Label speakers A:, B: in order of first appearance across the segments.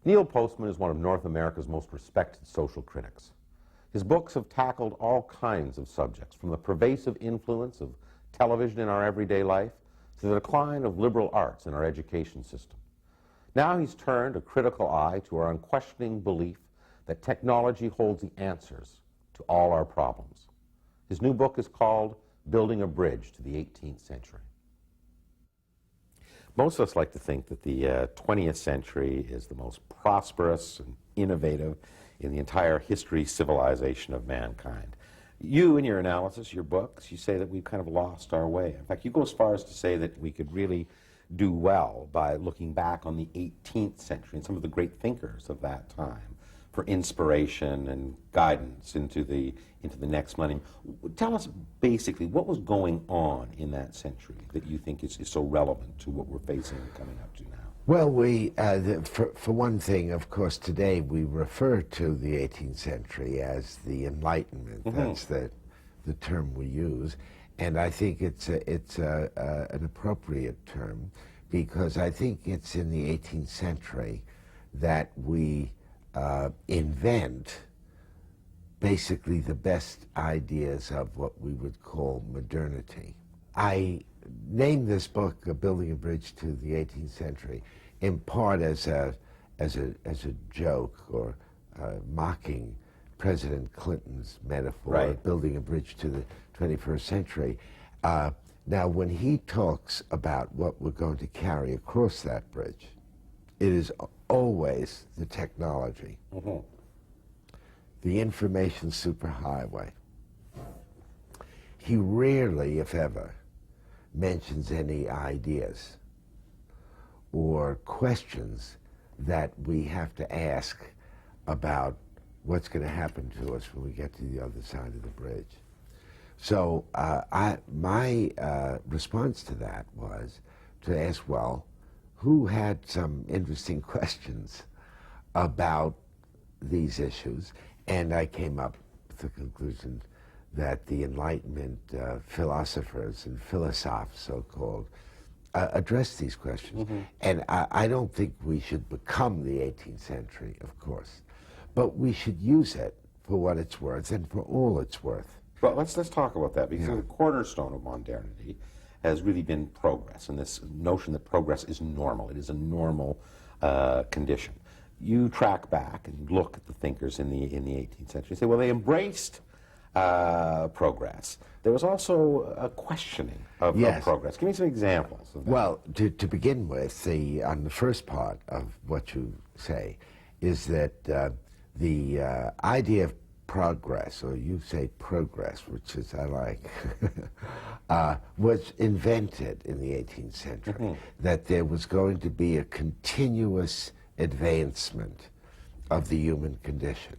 A: Neil Postman is one of North America's most respected social critics. His books have tackled all kinds of subjects, from the pervasive influence of television in our everyday life to the decline of liberal arts in our education system. Now he's turned a critical eye to our unquestioning belief that technology holds the answers to all our problems. His new book is called Building a Bridge to the 18th Century. Most of us like to think that the 20th century is the most prosperous and innovative in the entire history, civilization of mankind. You, in your analysis, your books, you say that we've kind of lost our way. In fact, you go as far as to say that we could really do well by looking back on the 18th century and some of the great thinkers of that time for inspiration and guidance into the next millennium. Tell us basically what was going on in that century that you think is so relevant to what we're facing and coming up to now.
B: Well, for one thing, of course, today we refer to the 18th century as the Enlightenment. Mm-hmm. That's the term we use, and I think it's an appropriate term because I think it's in the 18th century that we invent basically the best ideas of what we would call modernity. I named this book Building a Bridge to the 18th Century in part as a joke or mocking President Clinton's metaphor of building a bridge to the 21st century. Now, when he talks about what we're going to carry across that bridge, it is always the technology, the information superhighway. He rarely, if ever, mentions any ideas or questions that we have to ask about what's going to happen to us when we get to the other side of the bridge. So my response to that was to ask, well, who had some interesting questions about these issues? And I came up with the conclusion that the Enlightenment philosophers and philosophes, so-called, addressed these questions. Mm-hmm. And I don't think we should become the 18th century, of course, but we should use it for what it's worth and for all it's worth.
A: Well, let's talk about that, because the cornerstone of modernity has really been progress, and this notion that progress is normal. It is a normal condition. You track back and look at the thinkers in the 18th century and say, well, they embraced progress. There was also a questioning of progress. Give me some examples of that.
B: Well, to begin with, on the first part of what you say is that the idea of progress, or you say progress, which is I like, was invented in the 18th century, mm-hmm. that there was going to be a continuous advancement of the human condition.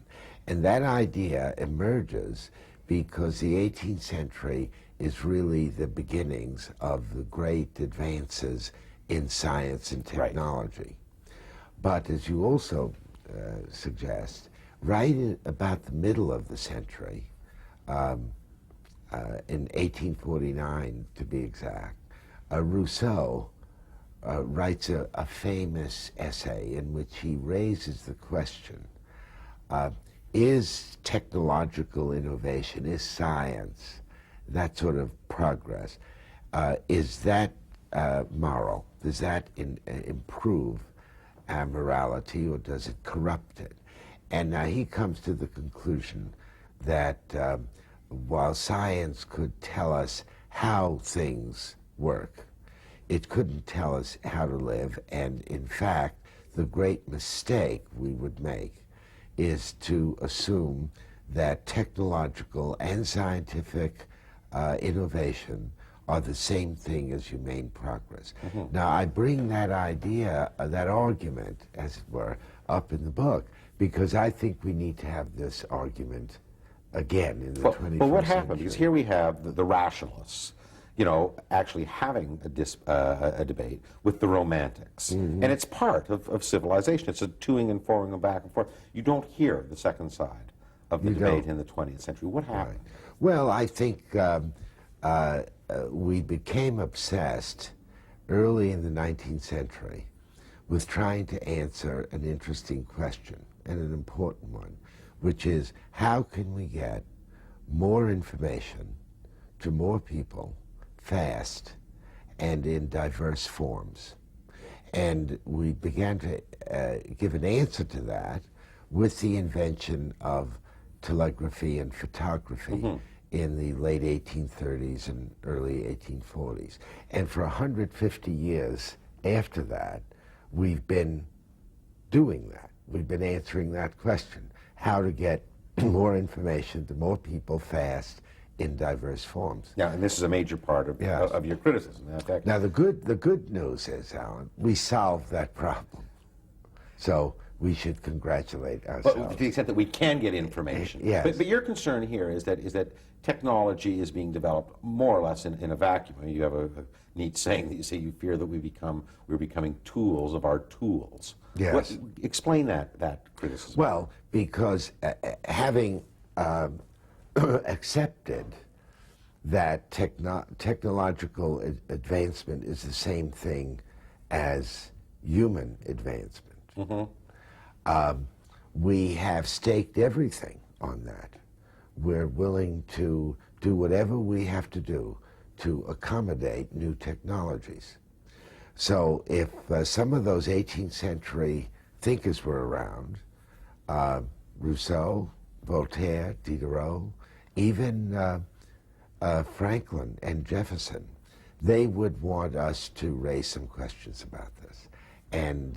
B: And that idea emerges because the 18th century is really the beginnings of the great advances in science and technology. Right. But as you also suggest, right about the middle of the century, in 1849 to be exact, Rousseau writes a famous essay in which he raises the question, is technological innovation, is science, that sort of progress, is that moral? Does that improve our morality, or does it corrupt it? And now he comes to the conclusion that while science could tell us how things work, it couldn't tell us how to live, and in fact, the great mistake we would make is to assume that technological and scientific innovation are the same thing as humane progress. Mm-hmm. Now, I bring that idea, that argument, as it were, up in the book, because I think we need to have this argument again in the 21st century.
A: Well, what happened? Because here we have the rationalists, you know, actually having a debate with the romantics. Mm-hmm. And it's part of civilization. It's a toing and froing and back and forth. You don't hear the second side of the debate in the 20th century. What happened?
B: Right. Well, I think we became obsessed early in the 19th century with trying to answer an interesting question, and an important one, which is how can we get more information to more people fast and in diverse forms? And we began to give an answer to that with the invention of telegraphy and photography in the late 1830s and early 1840s. And for 150 years after that, we've been doing that. We've been answering that question, how to get more information to more people fast in diverse forms.
A: Yeah, and this is a major part of,
B: Yes.
A: of your criticism. In fact,
B: Now the good news is, Alan, we solved that problem. So we should congratulate ourselves.
A: but to the extent that we can get information.
B: Yes.
A: But your concern here is that technology is being developed more or less in a vacuum. I mean, you have a neat saying that you say you fear that we're becoming tools of our tools.
B: Yes.
A: Explain that criticism.
B: Well, because having accepted that technological advancement is the same thing as human advancement, we have staked everything on that. We're willing to do whatever we have to do to accommodate new technologies. So if some of those 18th century thinkers were around, Rousseau, Voltaire, Diderot, even Franklin and Jefferson, they would want us to raise some questions about this and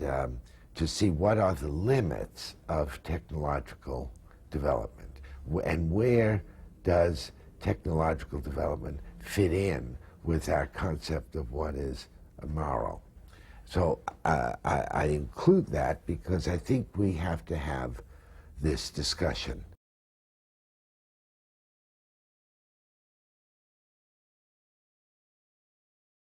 B: to see what are the limits of technological development and where does technological development fit in with our concept of what is moral. So I include that because I think we have to have this discussion